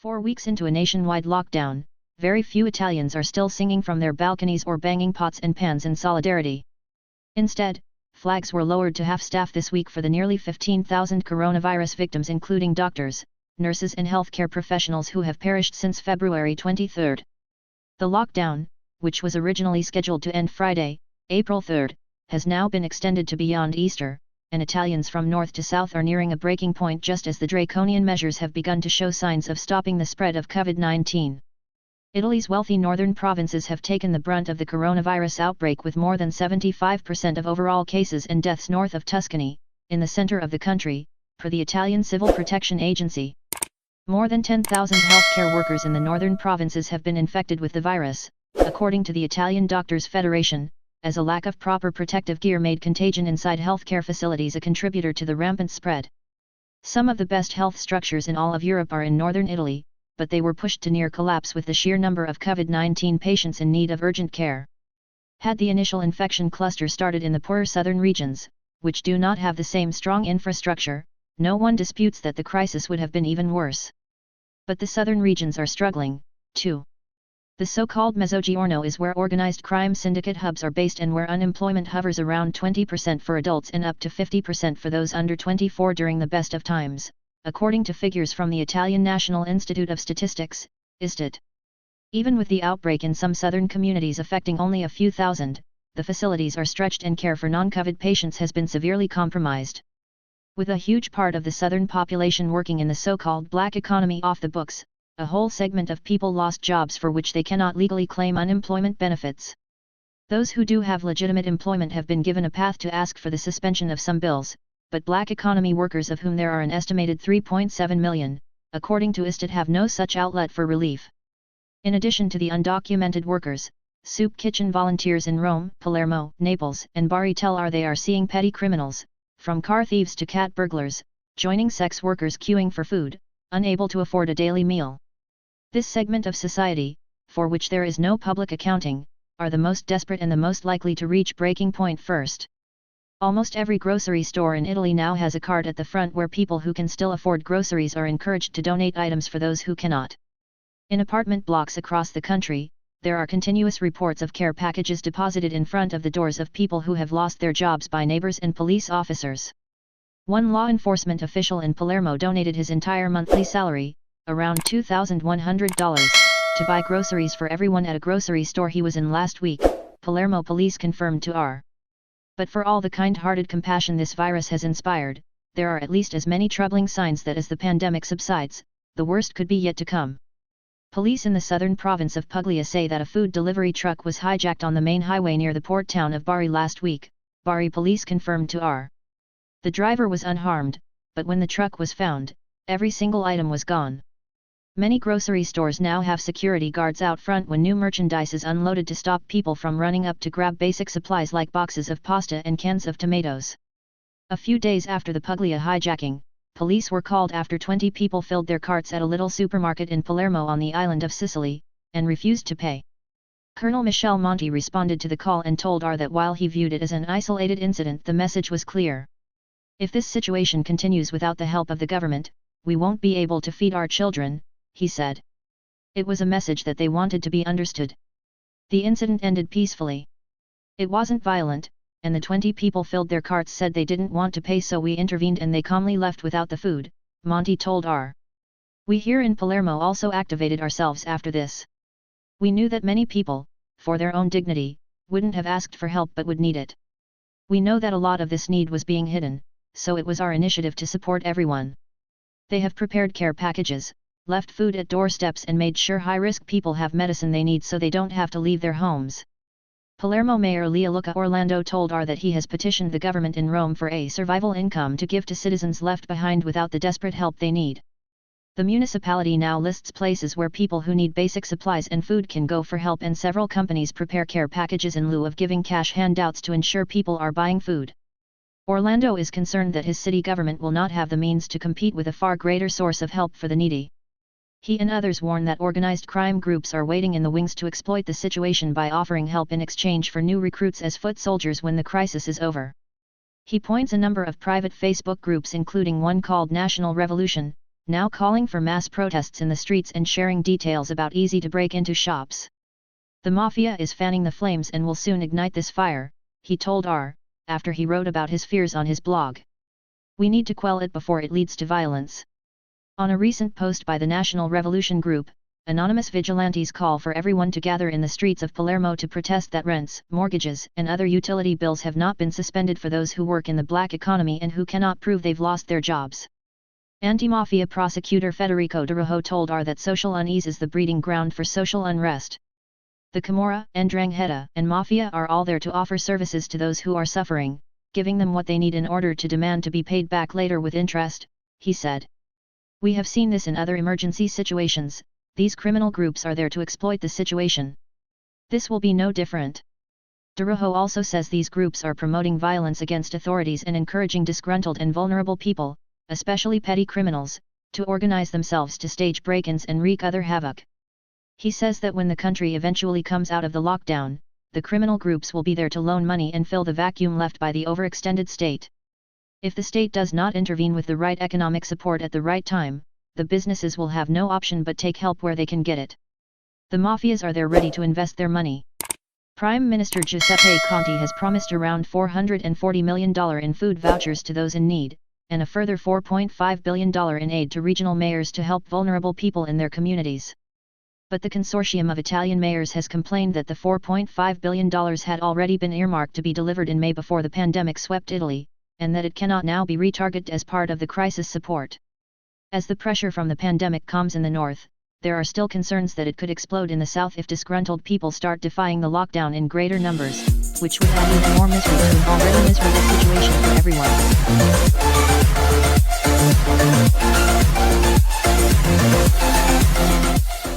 4 weeks into a nationwide lockdown, very few Italians are still singing from their balconies or banging pots and pans in solidarity. Instead, flags were lowered to half-staff this week for the nearly 15,000 coronavirus victims, including doctors, nurses and healthcare professionals who have perished since February 23. The lockdown, which was originally scheduled to end Friday, April 3, has now been extended to beyond Easter, and Italians from north to south are nearing a breaking point just as the draconian measures have begun to show signs of stopping the spread of COVID-19. Italy's wealthy northern provinces have taken the brunt of the coronavirus outbreak, with more than 75% of overall cases and deaths north of Tuscany, in the center of the country, per the Italian Civil Protection Agency. More than 10,000 healthcare workers in the northern provinces have been infected with the virus, according to the Italian Doctors Federation, as a lack of proper protective gear made contagion inside healthcare facilities a contributor to the rampant spread. Some of the best health structures in all of Europe are in northern Italy, but they were pushed to near collapse with the sheer number of COVID-19 patients in need of urgent care. Had the initial infection cluster started in the poorer southern regions, which do not have the same strong infrastructure, no one disputes that the crisis would have been even worse. But the southern regions are struggling, too. The so-called Mezzogiorno is where organized crime syndicate hubs are based and where unemployment hovers around 20% for adults and up to 50% for those under 24 during the best of times, according to figures from the Italian National Institute of Statistics, ISTAT. Even with the outbreak in some southern communities affecting only a few thousand, the facilities are stretched and care for non-COVID patients has been severely compromised. With a huge part of the southern population working in the so-called black economy off the books, a whole segment of people lost jobs for which they cannot legally claim unemployment benefits. Those who do have legitimate employment have been given a path to ask for the suspension of some bills, but black economy workers, of whom there are an estimated 3.7 million, according to ISTAT, have no such outlet for relief. In addition to the undocumented workers, soup kitchen volunteers in Rome, Palermo, Naples, and Bari tell they are seeing petty criminals, from car thieves to cat burglars, joining sex workers queuing for food, unable to afford a daily meal. This segment of society, for which there is no public accounting, are the most desperate and the most likely to reach breaking point first. Almost every grocery store in Italy now has a cart at the front where people who can still afford groceries are encouraged to donate items for those who cannot. In apartment blocks across the country, there are continuous reports of care packages deposited in front of the doors of people who have lost their jobs by neighbors and police officers. One law enforcement official in Palermo donated his entire monthly salary, around $2,100, to buy groceries for everyone at a grocery store he was in last week, Palermo police confirmed to R. But for all the kind-hearted compassion this virus has inspired, there are at least as many troubling signs that as the pandemic subsides, the worst could be yet to come. Police in the southern province of Puglia say that a food delivery truck was hijacked on the main highway near the port town of Bari last week, Bari police confirmed to R. The driver was unharmed, but when the truck was found, every single item was gone. Many grocery stores now have security guards out front when new merchandise is unloaded to stop people from running up to grab basic supplies like boxes of pasta and cans of tomatoes. A few days after the Puglia hijacking, police were called after 20 people filled their carts at a little supermarket in Palermo on the island of Sicily, and refused to pay. Colonel Michel Monti responded to the call and told R that while he viewed it as an isolated incident, the message was clear. If this situation continues without the help of the government, we won't be able to feed our children, he said. It was a message that they wanted to be understood. The incident ended peacefully. It wasn't violent, and the 20 people filled their carts said they didn't want to pay, so we intervened and they calmly left without the food, Monti told R. We here in Palermo also activated ourselves after this. We knew that many people, for their own dignity, wouldn't have asked for help but would need it. We know that a lot of this need was being hidden, so it was our initiative to support everyone. They have prepared care packages, left food at doorsteps and made sure high-risk people have medicine they need so they don't have to leave their homes. Palermo Mayor Leoluca Orlando told R that he has petitioned the government in Rome for a survival income to give to citizens left behind without the desperate help they need. The municipality now lists places where people who need basic supplies and food can go for help, and several companies prepare care packages in lieu of giving cash handouts to ensure people are buying food. Orlando is concerned that his city government will not have the means to compete with a far greater source of help for the needy. He and others warn that organized crime groups are waiting in the wings to exploit the situation by offering help in exchange for new recruits as foot soldiers when the crisis is over. He points a number of private Facebook groups, including one called National Revolution, now calling for mass protests in the streets and sharing details about easy to break into shops. The mafia is fanning the flames and will soon ignite this fire, he told R, after he wrote about his fears on his blog. We need to quell it before it leads to violence. On a recent post by the National Revolution Group, anonymous vigilantes call for everyone to gather in the streets of Palermo to protest that rents, mortgages, and other utility bills have not been suspended for those who work in the black economy and who cannot prove they've lost their jobs. Anti-mafia prosecutor Federico De Rojo told R that social unease is the breeding ground for social unrest. The Camorra, Ndrangheta, and Mafia are all there to offer services to those who are suffering, giving them what they need in order to demand to be paid back later with interest, he said. We have seen this in other emergency situations. These criminal groups are there to exploit the situation. This will be no different. De Rojo also says these groups are promoting violence against authorities and encouraging disgruntled and vulnerable people, especially petty criminals, to organize themselves to stage break-ins and wreak other havoc. He says that when the country eventually comes out of the lockdown, the criminal groups will be there to loan money and fill the vacuum left by the overextended state. If the state does not intervene with the right economic support at the right time, the businesses will have no option but take help where they can get it. The mafias are there ready to invest their money. Prime Minister Giuseppe Conte has promised around $440 million in food vouchers to those in need, and a further $4.5 billion in aid to regional mayors to help vulnerable people in their communities. But the consortium of Italian mayors has complained that the $4.5 billion had already been earmarked to be delivered in May before the pandemic swept Italy, and that it cannot now be retargeted as part of the crisis support. As the pressure from the pandemic calms in the north, there are still concerns that it could explode in the south if disgruntled people start defying the lockdown in greater numbers, which would add even more misery to an already miserable situation for everyone.